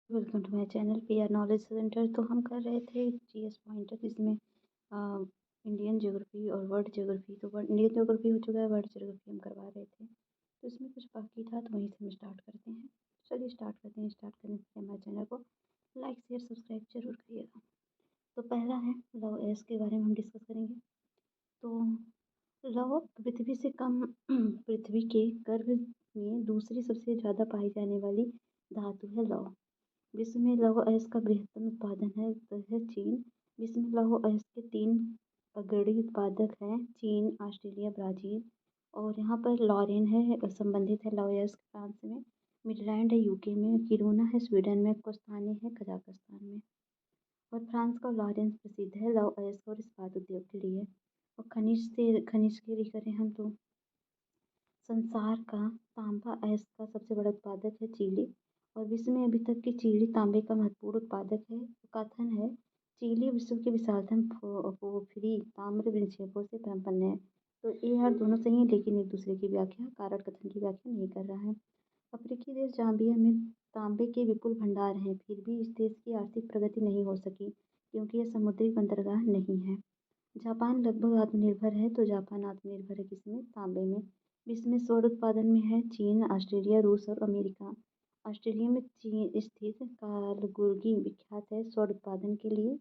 Welcome to my channel PR knowledge centre. तो हम कर रहे थे जीएस पॉइंटर, इसमें इंडियन ज्योग्राफी और वर्ल्ड ज्योग्राफी। तो वर्ल्ड इंडियन ज्योग्राफी हो चुका है, वर्ल्ड ज्योग्राफी हम करवा रहे थे। तो इसमें कुछ बाकी था, तो वहीं से हम स्टार्ट करते हैं। चलिए स्टार्ट करते हैं। स्टार्ट करने से पहले हमारे चैनल को लाइक शेयर सब्सक्राइब जरूर करिएगा। तो पहला है लव एस के बारे में हम डिस्कस करेंगे। तो लव पृथ्वी से कम पृथ्वी के गर्भ में दूसरी सबसे ज़्यादा पाई जाने वाली धातु है लौह। विश्व में लौह अयस्क का बृहत्तम उत्पादन है चीन। विश्व में लौह अयस्क के 3 अग्रणी उत्पादक हैं, चीन, ऑस्ट्रेलिया, ब्राज़ील। और यहाँ पर लॉरेन है संबंधित है लौह अयस्क फ्रांस में, मिडलैंड है यूके में, किरूना है स्वीडन में, कोस्तानी है कजाकिस्तान में। और फ्रांस का लॉरेंस प्रसिद्ध है लौह अयस्क और इस्पात उद्योग के लिए। और खनिज की करें हम तो संसार का तांबा अयस्क का सबसे बड़ा उत्पादक है चिली। और विश्व में अभी तक की चिली तांबे का महत्वपूर्ण उत्पादक है। कथन है चिली विश्व के विशालतम पोरफीरी ताम्र निक्षेपों से संपन्न है। तो ये यार दोनों सही है, लेकिन एक दूसरे की व्याख्या कारण कथन की व्याख्या नहीं कर रहा है। अफ्रीकी देश जाम्बिया में तांबे के विपुल भंडार हैं, फिर भी इस देश की आर्थिक प्रगति नहीं हो सकी क्योंकि यह समुद्री बंदरगाह नहीं है। जापान लगभग आत्मनिर्भर है। तो जापान आत्मनिर्भर है किसमें? तांबे में। विश्व में स्वर्ण उत्पादन में है चीन, ऑस्ट्रेलिया, रूस और अमेरिका। ऑस्ट्रेलिया में चीन स्थित कालगुर्गी विख्यात है स्वर्ण उत्पादन के लिए।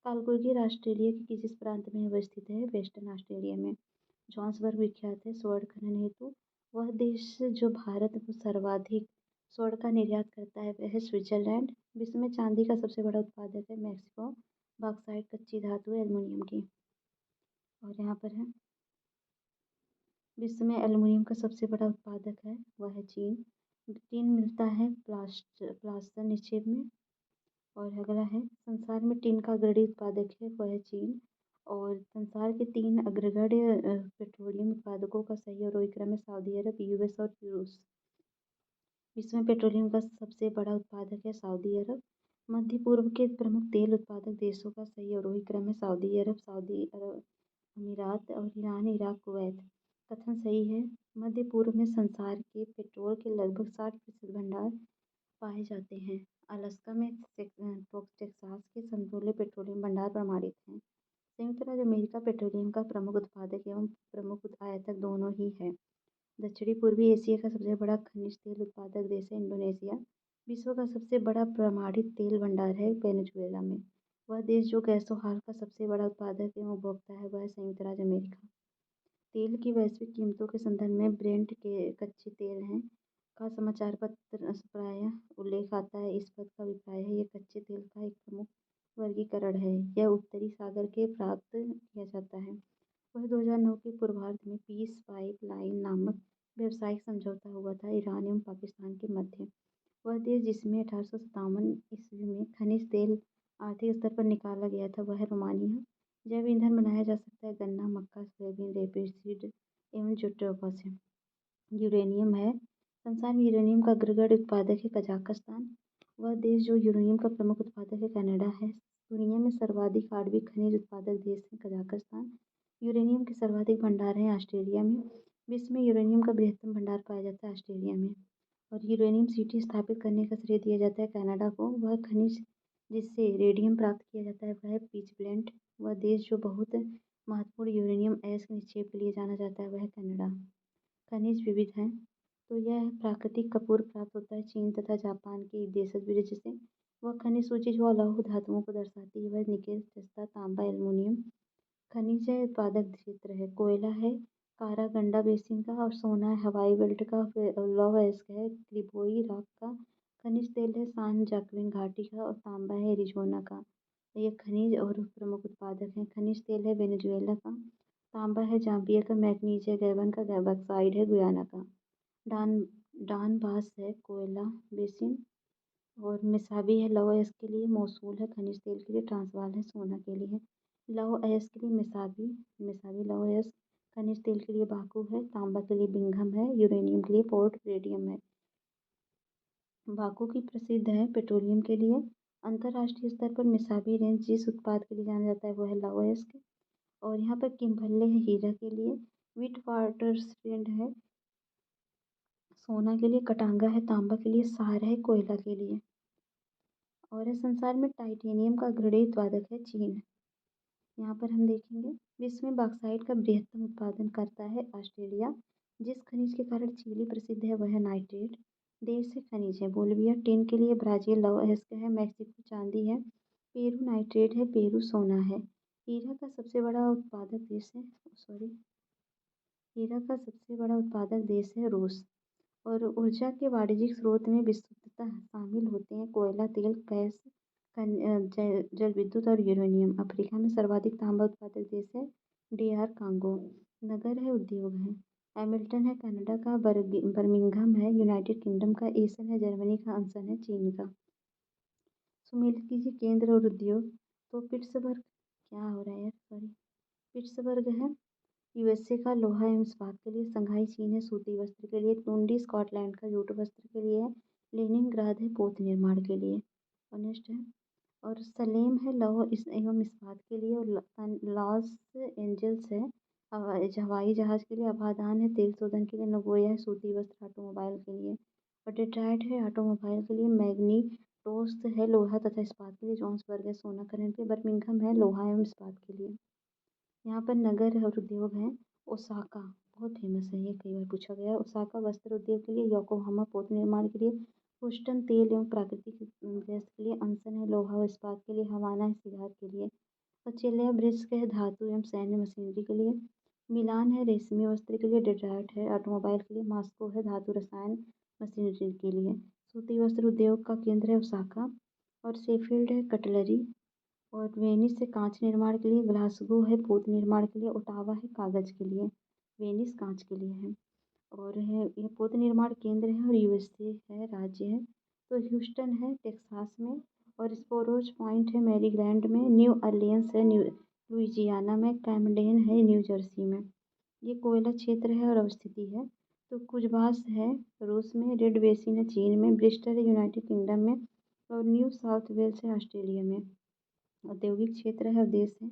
कालगुर्गी ऑस्ट्रेलिया के किस प्रांत में वह स्थित है? वेस्टर्न ऑस्ट्रेलिया में। जॉन्सबर्ग विख्यात है स्वर्ण खनन हेतु। वह देश जो भारत को सर्वाधिक स्वर्ण का निर्यात करता है वह है स्विट्जरलैंड। विश्व में चांदी का सबसे बड़ा उत्पादक है मैक्सिको। बॉक्साइट कच्ची धातु है एल्युमिनियम की। और यहाँ पर है विश्व में एल्युमिनियम का सबसे बड़ा उत्पादक है वह है चीन। टीन मिलता है प्लास्टर निक्षेप में। और अगला है संसार में टीन का अग्रणी उत्पादक है वह है चीन। और संसार के 3 अग्रगण्य पेट्रोलियम उत्पादकों का सही आरोही क्रम है सऊदी अरब, यूएस और रूस। विश्व में पेट्रोलियम का सबसे बड़ा उत्पादक है सऊदी अरब। मध्य पूर्व के प्रमुख तेल उत्पादक देशों का सही आरोही क्रम है सऊदी अरब, अमीरात और ईरान, इराक, कुवैत। कथन सही है। मध्य पूर्व में संसार के पेट्रोल के लगभग 60% भंडार पाए जाते हैं। अलास्का में टेक्सास के समतुल्य पेट्रोलियम भंडार प्रमाणित हैं। संयुक्त राज्य अमेरिका पेट्रोलियम का प्रमुख उत्पादक एवं प्रमुख आयातक दोनों ही है। दक्षिणी पूर्वी एशिया का सबसे बड़ा खनिज तेल उत्पादक देश है इंडोनेशिया। विश्व का सबसे बड़ा प्रमाणित तेल भंडार है वेनेजुएला में। वह देश जो गैसोहार का सबसे बड़ा उत्पादक एवं उपभोक्ता है वह है संयुक्त राज्य अमेरिका। तेल की वैश्विक कीमतों के संदर्भ में ब्रेंट के कच्चे तेल हैं का समाचार पत्र प्रायः उल्लेख आता है। इस पद का अभिप्राय है यह कच्चे तेल का एक प्रमुख वर्गीकरण है। यह उत्तरी सागर के प्राप्त किया जाता है। वह 2009 के पूर्वार्ध में पीस पाइपलाइन नामक व्यावसायिक समझौता हुआ था ईरान एवं पाकिस्तान के मध्य। वह देश जिसमें 1857 ईस्वी में खनिज तेल आर्थिक स्तर पर निकाला गया था वह है रोमानिया। जैव ईंधन बनाया जा सकता है गन्ना, मक्का, सोयाबीन, रेपसीड एवं जट्रोफा से। यूरेनियम है। संसार में यूरेनियम का अग्रगण्य उत्पादक है कजाकिस्तान। वह देश जो यूरेनियम का प्रमुख उत्पादक है कनाडा है। दुनिया में सर्वाधिक आणविक खनिज उत्पादक देश है कजाकिस्तान। यूरेनियम के सर्वाधिक भंडार हैं ऑस्ट्रेलिया में। विश्व में यूरेनियम का बृहत्तम भंडार पाया जाता है ऑस्ट्रेलिया में। और यूरेनियम सिटी स्थापित करने का श्रेय दिया जाता है कनाडा को। वह खनिज जिससे रेडियम प्राप्त किया जाता है वह है पिच ब्लेंड। वह देश जो बहुत महत्वपूर्ण यूरेनियम अयस्क निक्षेप के लिए जाना जाता है वह है कनाडा। खनिज विविध हैं। तो यह प्राकृतिक कपूर प्राप्त होता है चीन तथा जापान के देशज वृक्ष से। वह खनिज सूची जो लौह धातुओं को दर्शाती है वह निकेल, जस्ता, तांबा, एल्युमिनियम। खनिज उत्पादक क्षेत्र है कोयला है कारागंडा बेसिन का। और सोना है हवाई बेल्ट का। लौह अयस्क है क्रिबोई रॉक का। खनिज तेल है सान जाक्विन घाटी का। और तांबा है एरिजोना का। ये खनिज और प्रमुख उत्पादक हैं। खनिज तेल है वेनेजुएला का। तांबा है जाम्बिया का। मैग्नीज है गैबन का। बॉक्साइट है गुयाना का। डान डान बास है कोयला बेसिन। और मिसाबी है लौह अयस्क के लिए। मोसूल है खनिज तेल के लिए। ट्रांसवाल है सोना के लिए। लौह अयस्क के लिए मिसाबी मिसाबी लौह अयस्क। खनिज तेल के लिए बाकू है। तांबा के लिए बिंघम है। यूरेनियम के लिए पोर्ट रेडियम है। बाकू की प्रसिद्ध है पेट्रोलियम के लिए। अंतर्राष्ट्रीय स्तर पर मिसाबी रेंज जिस उत्पाद के लिए जाना जाता है वो है लौह अयस्क। और यहाँ पर किम्बरले है हीरा के लिए। विट वाटरसटेड है सोना के लिए। कटांगा है तांबा के लिए। सार है कोयला के लिए। और है संसार में टाइटेनियम का अग्रणी उत्पादक है चीन। यहाँ पर हम देखेंगे विश्व में बॉक्साइट का बृहत्तम उत्पादन करता है ऑस्ट्रेलिया। जिस खनिज के कारण चिली प्रसिद्ध है वह है नाइट्रेट। देश से खनिज है बोलिविया टिन के लिए, ब्राज़ील लौह अयस्क है, मैक्सिको चांदी है, पेरू नाइट्रेट है, पेरू सोना है। हीरा का सबसे बड़ा उत्पादक देश है हीरा का सबसे बड़ा उत्पादक देश है रूस। और ऊर्जा के वाणिज्यिक स्रोत में विस्तृततः शामिल होते हैं कोयला, तेल, गैस, जल विद्युत और यूरेनियम। अफ्रीका में सर्वाधिक तांबा उत्पादक देश है DR कांगो। नगर है, उद्योग है। हैमिल्टन है कनाडा का, बर्मिंघम है यूनाइटेड किंगडम का, एसन है जर्मनी का, अंसन है चीन का। सुमेलित कीजिए केंद्र और उद्योग। तो पिट्सबर्ग, क्या हो रहा है यार, सॉरी, पिट्सबर्ग है USA का लोहा एवं इस्पात के लिए, संघाई चीन है सूती वस्त्र के लिए, टुंडी स्कॉटलैंड का जूट वस्त्र के लिए है, लेनिनग्राद है पोत निर्माण के लिए। और नेक्स्ट है, और सलेम है लौह एवं इस्पात के लिए, और लॉस एंजल्स है हवाई जहाज के लिए, अबादान है तेल शोधन के लिए, नगोया है सूती वस्त्र ऑटोमोबाइल के लिए, और डेट्रॉयट है ऑटोमोबाइल के लिए, मैग्नीटोस है लोहा तथा इस्पात के लिए, जोहान्सबर्ग है सोना खनन के लिए, बर्मिंघम है लोहा एवं इस्पात के लिए। यहाँ पर नगर और उद्योग हैं। ओसाका बहुत फेमस है, ये कई बार पूछा गया है। ओसाका वस्त्र उद्योग के लिए, योकोहामा पोत निर्माण के लिए, ह्यूस्टन तेल एवं प्राकृतिक गैस के लिए, अंसन है लोहा व इस्पात के लिए, हवाना है सिगार के लिए, और चेल्याब्रिस्क है धातु एवं सैन्य मशीनरी के लिए, मिलान है रेशमी वस्त्र के लिए, डेट्रॉयट है ऑटोमोबाइल के लिए, मॉस्को है धातु रसायन मशीनरी के लिए। सूती वस्त्र उद्योग का केंद्र है ओसाका। और शेफील्ड है कटलरी। और वेनिस है कांच निर्माण के लिए, ग्लासगो है पोत निर्माण के लिए, ओटावा है कागज के लिए, वेनिस कांच के लिए है। और है ये पोत निर्माण केंद्र है, और USA है राज्य है। तो ह्यूस्टन है टेक्सास में, और स्पोरोज पॉइंट है मैरीलैंड में, न्यू अर्लियंस है लुइजियाना में, कैमडेन है न्यू जर्सी में। ये कोयला क्षेत्र है और अवस्थिति है। तो कुजबास है रूस में, रेड बेसिन है चीन में, ब्रिस्टल है यूनाइटेड किंगडम में, और न्यू साउथ वेल्स है ऑस्ट्रेलिया में। औद्योगिक क्षेत्र है और देश है,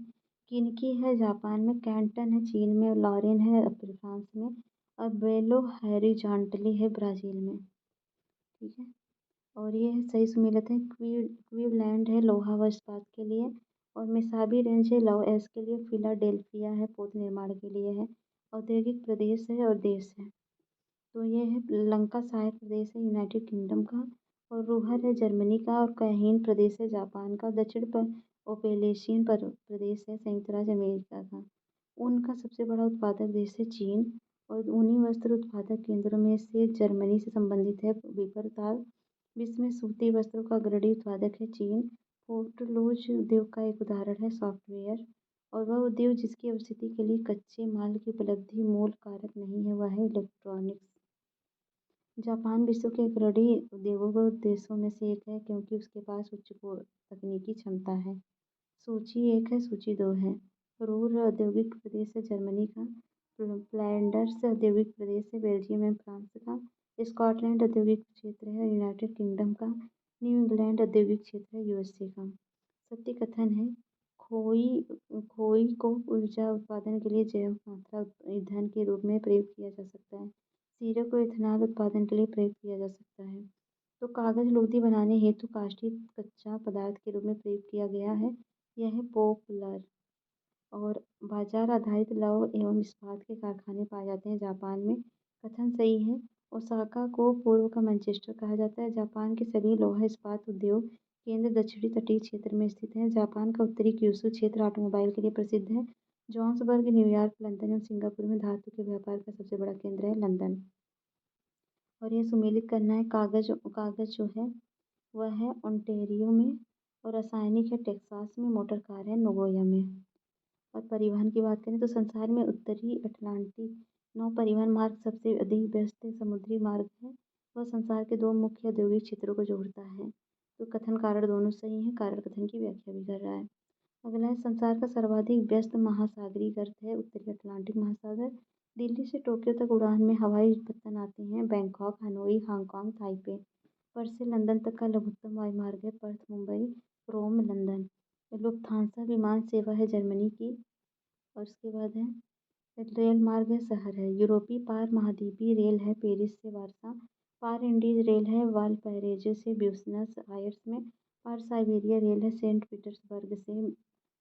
किनकी है जापान में, कैंटन है चीन में, लॉरेन है फ्रांस में, और बेलो हॉरिज़ॉन्टली है ब्राज़ील में। ठीक है, और ये है सही सुमेलित है, क्वीवलैंड है लोहा व इस्पात के लिए, और मिसाबी रेंज है लौह अयस्क के लिए, फिलाडेल्फिया है पोत निर्माण के लिए है। औद्योगिक प्रदेश है और देश है, तो ये है लंकाशायर प्रदेश है यूनाइटेड किंगडम का, और रूहर है जर्मनी का, और कैहीन प्रदेश है जापान का, दक्षिण पर ओपेलेशियन प्रदेश है संयुक्त राज्य अमेरिका का। ऊन का सबसे बड़ा उत्पादक देश है चीन, और ऊनी वस्त्र उत्पादक केंद्रों में से जर्मनी से संबंधित है विपरताल। विश्व में सूती वस्त्रों का अग्रणी उत्पादक है चीन। फोर्टलूज उद्योग का एक उदाहरण है सॉफ्टवेयर, और वह उद्योग जिसकी अवस्थिति के लिए कच्चे माल की उपलब्धि मूल कारक नहीं है वह है इलेक्ट्रॉनिक्स। जापान विश्व के अग्रणी उद्योगों देशों में से एक है क्योंकि उसके पास उच्च तकनीकी क्षमता है। सूची 1 है, सूची 2 है। रूर औद्योगिक प्रदेश है जर्मनी का, फ्लैंडर्स औद्योगिक प्रदेश है बेल्जियम एवं फ्रांस का, स्कॉटलैंड औद्योगिक क्षेत्र है यूनाइटेड किंगडम का, न्यू इंग्लैंड औद्योगिक क्षेत्र है USA का। सत्य कथन है, खोई को ऊर्जा उत्पादन के लिए जैव मात्रा ईंधन के रूप में प्रयोग किया जा सकता है। सीरे को इथेनॉल उत्पादन के लिए प्रयोग किया जा सकता है। तो कागज लुगदी बनाने हेतु काष्ठित कच्चा पदार्थ के रूप में प्रयोग किया गया है, यह है पोपलर। और बाजार आधारित लौह एवं इस्पात के कारखाने पाए जाते हैं जापान में। कथन सही है। ओसाका को पूर्व का मैनचेस्टर कहा जाता है। जापान के सभी लोहा इस्पात उद्योग केंद्र दक्षिणी तटीय क्षेत्र में स्थित हैं। जापान का उत्तरी क्यूशू क्षेत्र ऑटोमोबाइल के लिए प्रसिद्ध है। जोहान्सबर्ग, न्यूयॉर्क, लंदन एवं सिंगापुर में धातु के व्यापार का सबसे बड़ा केंद्र है लंदन। और यह सुमेलित करना है, कागज जो है वह है ओंटेरियो में, और रासायनिक है टेक्सास में, मोटर कार है नगोया में। और परिवहन की बात करें तो संसार में उत्तरी अटलांटिक नौ परिवहन मार्ग सबसे अधिक व्यस्त समुद्री मार्ग है। वह संसार के 2 मुख्य औद्योगिक क्षेत्रों को जोड़ता है। तो कथन कारण दोनों सही हैं, कारण कथन की व्याख्या भी कर रहा है। अगला है, संसार का सर्वाधिक व्यस्त महासागरीय गर्त है उत्तरी अटलांटिक महासागर। दिल्ली से टोक्यो तक उड़ान में हवाई पत्तन आते हैं Bangkok, Hanoi, Hong Kong, Taipei. Perth से लंदन तक का लघुत्तम वायुमार्ग है पर्थ, मुंबई, रोम, लंदन। लुफ्थांसा विमान सेवा है जर्मनी की। और उसके बाद है रेल मार्ग है शहर है। यूरोपीय पार महाद्वीपीय रेल है पेरिस से वारसा। पार इंडीज रेल है वालपैरेजो से ब्यूनस आयर्स में। और साइबेरिया रेल है सेंट पीटर्सबर्ग से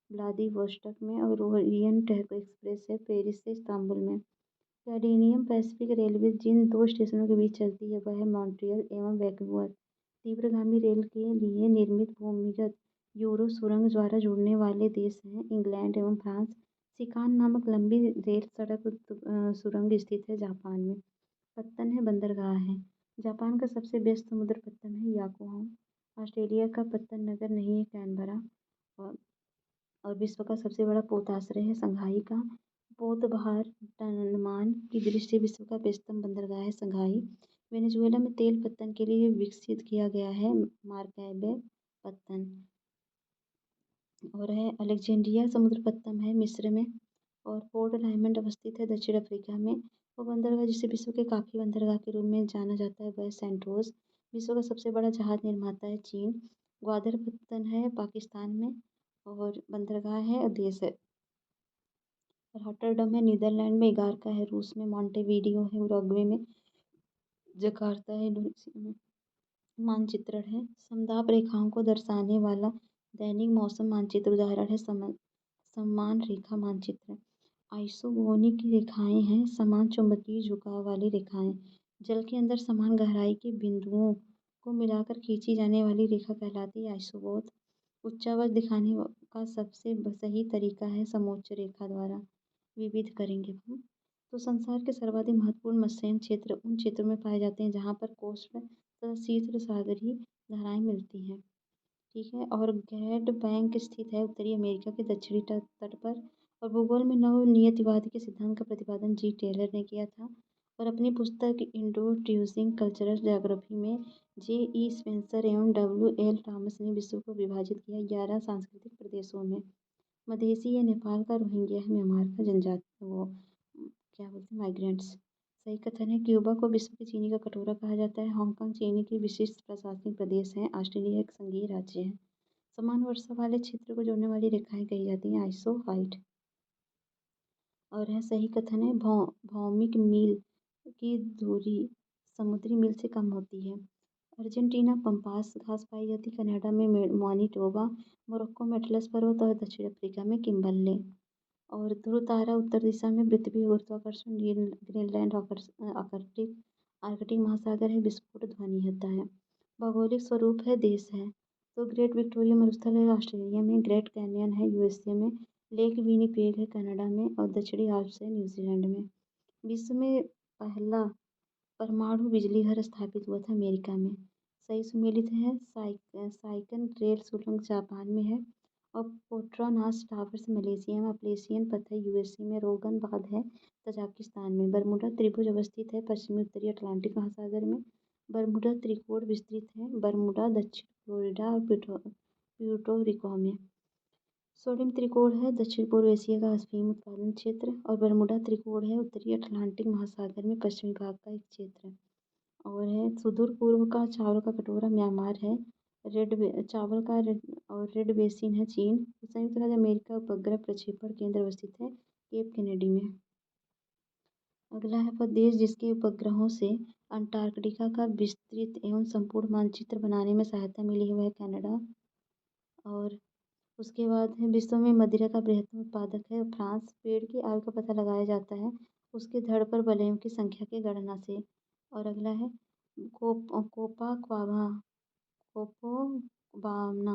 व्लादिवोस्टॉक में, और ओरिएंट एक्सप्रेस है पेरिस से इस्तांबुल में। कैडेनियन पैसिफिक रेलवे जिन दो स्टेशनों के बीच चलती है वह है मॉन्ट्रियल एवं वैंकूवर। तीव्रगामी रेल के लिए निर्मित भूमिगत यूरो सुरंग द्वारा जुड़ने वाले देश हैं इंग्लैंड एवं फ्रांस। सिकान नामक लंबी रेल सड़क सुरंग स्थित है जापान में। पत्तन है बंदरगाह है। जापान का सबसे व्यस्त समुद्र पत्तन है याकोहामा। ऑस्ट्रेलिया का पत्तन नगर नहीं है कैनबरा। और और विश्व का सबसे बड़ा पोताश्रय है संघाई का। पोत भार टनमान की दृष्टि से विश्व का व्यस्तम बंदरगाह है संघाई। वेनेजुएला में तेल पत्तन के लिए विकसित किया गया है मार्कैबे पत्तन। और है अलेक्जेंड्रिया समुद्र पत्तन है मिस्र में। और पोर्ट डायमंड अवस्थित है दक्षिण अफ्रीका में। वो बंदरगाह जिसे विश्व के काफ़ी बंदरगाह के रूप में जाना जाता है वह सेंटोस। विश्व का सबसे बड़ा जहाज निर्माता है चीन। ग्वादर पत्तन है पाकिस्तान में और बंदरगाह है और देश है। रॉटरडम है नीदरलैंड में। इगारका है रूस में। मॉन्टेविडियो है उरुग्वे में। जकार्ता है इंडोनेशिया में। मानचित्रण है समदाब रेखाओं को दर्शाने वाला दैनिक मौसम मानचित्र। उदाहरण है समान रेखा मानचित्र। आइसोगोनिक रेखाएं हैं समान चुंबकीय झुकाव वाली रेखाएं। जल के अंदर समान गहराई के बिंदुओं को मिलाकर खींची जाने वाली रेखा कहलाती है आइसोगोत। उच्चावच दिखाने का सबसे सही तरीका है समोच्च रेखा द्वारा। विविध करेंगे हम। तो संसार के सर्वाधिक महत्वपूर्ण मत्स्यन क्षेत्र उन क्षेत्रों में पाए जाते हैं जहाँ पर कोस्ट तथा शीतल सागरीय धाराएं मिलती हैं। ठीक है। और ग्रेट बैंक स्थित है उत्तरी अमेरिका के दक्षिणी तट पर। और भूगोल में नव नियतिवाद के सिद्धांत का प्रतिपादन जी टेलर ने किया था। और अपनी पुस्तक इंट्रोड्यूसिंग कल्चरल ज्योग्राफी में जे ई स्पेंसर एवं डब्ल्यू एल टॉमस ने विश्व को विभाजित किया 11 सांस्कृतिक प्रदेशों में। मधेसी है नेपाल का। रोहिंग्या है म्यांमार का। जनजाति वो क्या बोलते हैं माइग्रेंट्स। सही कथन है क्यूबा को विश्व की चीनी का कटोरा कहा जाता है। हांगकांग चीनी की विशिष्ट प्रशासनिक प्रदेश है। ऑस्ट्रेलिया एक संघीय राज्य है। समान वर्षा वाले क्षेत्र को जोड़ने वाली रेखाएं कही जाती हैं आइसोहाइट। और है सही कथन है भौमिक मील की दूरी समुद्री मील से कम होती है। अर्जेंटीना पंपास घास पाई जाती। कनाडा में मैनिटोबा। मोरक्को में अटलस पर्वत और दक्षिण अफ्रीका में किम्बरले। और ध्रुव तारा उत्तर दिशा में पृथ्वी गुरुत्वाकर्षण ग्रीनलैंड आर्कटिक आर्कटिक महासागर है विस्फोट ध्वनि होता है। भौगोलिक स्वरूप है देश है। तो ग्रेट विक्टोरिया मरुस्थल है ऑस्ट्रेलिया में। ग्रेट कैनियन है यूएसए में। लेक विनिपेग है कनाडा में। और दक्षिणी आल्प्स है न्यूजीलैंड में। विश्व में पहला परमाणु बिजली घर स्थापित हुआ था अमेरिका में। सही सुमेलित है साइकन रेल सुरंग जापान में है। और पेट्रोनास टावर्स मलेशिया में। अपलेशियन पत्थर यूएसए में। रोगन बांध है तजाकिस्तान में। बरमूडा त्रिभुज अवस्थित है पश्चिमी उत्तरी अटलांटिक महासागर में। बरमूडा त्रिकोण विस्तृत है। बरमूडा दक्षिण फ्लोरिडा और प्यूर्टो रिको में। सोडियम त्रिकोण है दक्षिण पूर्व एशिया का अफीम उत्पादन क्षेत्र। और बरमूडा त्रिकोण है उत्तरी अटलांटिक महासागर में पश्चिमी भाग का एक क्षेत्र। और है सुदूर पूर्व का चावल का कटोरा म्यांमार है। रेड बेसिन है चीन। संयुक्त राज्य अमेरिका उपग्रह प्रक्षेपण केंद्र अवस्थित है केप कैनेडी में। अगला है वह देश जिसके उपग्रहों से अंटार्कटिका का विस्तृत एवं संपूर्ण मानचित्र बनाने में सहायता मिली है वह कनाडा। और उसके बाद है विश्व में मदिरा का बृहत्तम उत्पादक है फ्रांस। पेड़ की आयु का पता लगाया जाता है उसके धड़ पर बलयों की संख्या की गणना से। और अगला है कोपोबामना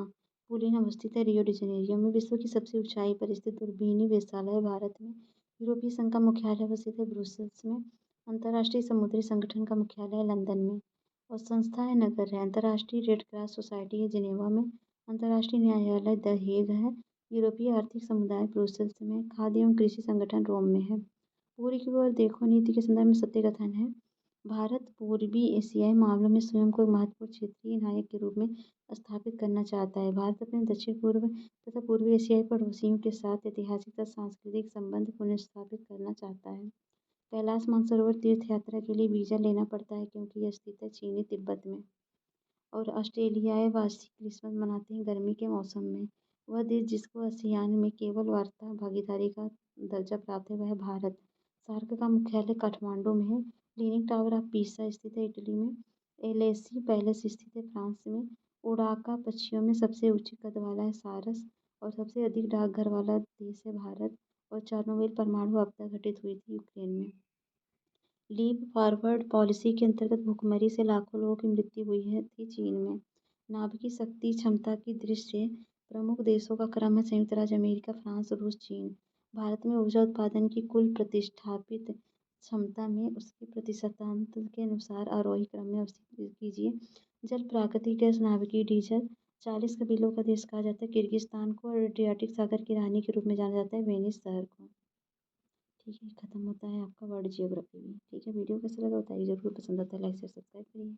पुलिन अवस्थित है रियो डी जेनेरियो में। विश्व की सबसे ऊंचाई पर स्थित दूरबीनी वेधशाला भारत में। यूरोपीय संघ का मुख्यालय अवस्थित है ब्रुसेल्स में। अंतर्राष्ट्रीय समुद्री संगठन का मुख्यालय लंदन में। और संस्था है नगर है। अंतर्राष्ट्रीय रेड क्रॉस सोसाइटी है जिनेवा में। अंतर्राष्ट्रीय न्यायालय द हेग है। यूरोपीय आर्थिक समुदाय ब्रुसेल्स में। खाद्य एवं कृषि संगठन रोम में है। पूरी की ओर देखो नीति के संदर्भ में सत्य कथन है भारत पूर्वी एशियाई मामलों में स्वयं को एक महत्वपूर्ण क्षेत्रीय नायक के रूप में स्थापित करना चाहता है। भारत अपने दक्षिण पूर्व तथा पूर्वी एशियाई पड़ोसियों के साथ ऐतिहासिक तथा सांस्कृतिक संबंध पुनर्स्थापित करना चाहता है। कैलाश मानसरोवर तीर्थ यात्रा के लिए वीजा लेना पड़ता है क्योंकि यह स्थित है चीनी तिब्बत में। और ऑस्ट्रेलियाई वासी क्रिसमस मनाते हैं गर्मी के मौसम में। वह देश जिसको आसियान में केवल वार्ता भागीदारी का दर्जा प्राप्त है वह भारत। सार्क का मुख्यालय काठमांडू में है। लीनिंग टावर ऑफ पीसा स्थित है इटली में। एलेसी पैलेस स्थित है फ्रांस में। ओडाका पक्षियों में सबसे ऊंचे कद वाला है सारस, और सबसे अधिक डाकघर वाला देश है भारत। और चेरनोबिल परमाणु आपदा घटित हुई थी यूक्रेन में। लीप फॉरवर्ड पॉलिसी के अंतर्गत भूखमरी से लाखों लोगों की मृत्यु हुई थी चीन में। नाभिकीय शक्ति क्षमता की दृष्टि से प्रमुख देशों का क्रम है संयुक्त राज्य अमेरिका, फ्रांस, रूस, चीन। भारत में ऊर्जा उत्पादन की कुल प्रतिष्ठापित क्षमता में उसके प्रतिशतांक के अनुसार आरोही क्रम में अवस्थित कीजिए। जल, प्राकृतिक गैस, नाभिकीय डीजल। 40 कबीलों का देश कहा जाता है किर्गिस्तान को, और एड्रियाटिक सागर की रानी के रूप में जाना जाता है वेनिस शहर को। ठीक है, खत्म होता है आपका वर्ल्ड जियोग्राफी भी। ठीक है, वीडियो कैसा लगा बताइए जरूर, पसंद आता है लाइक शेयर सब्सक्राइब करिए।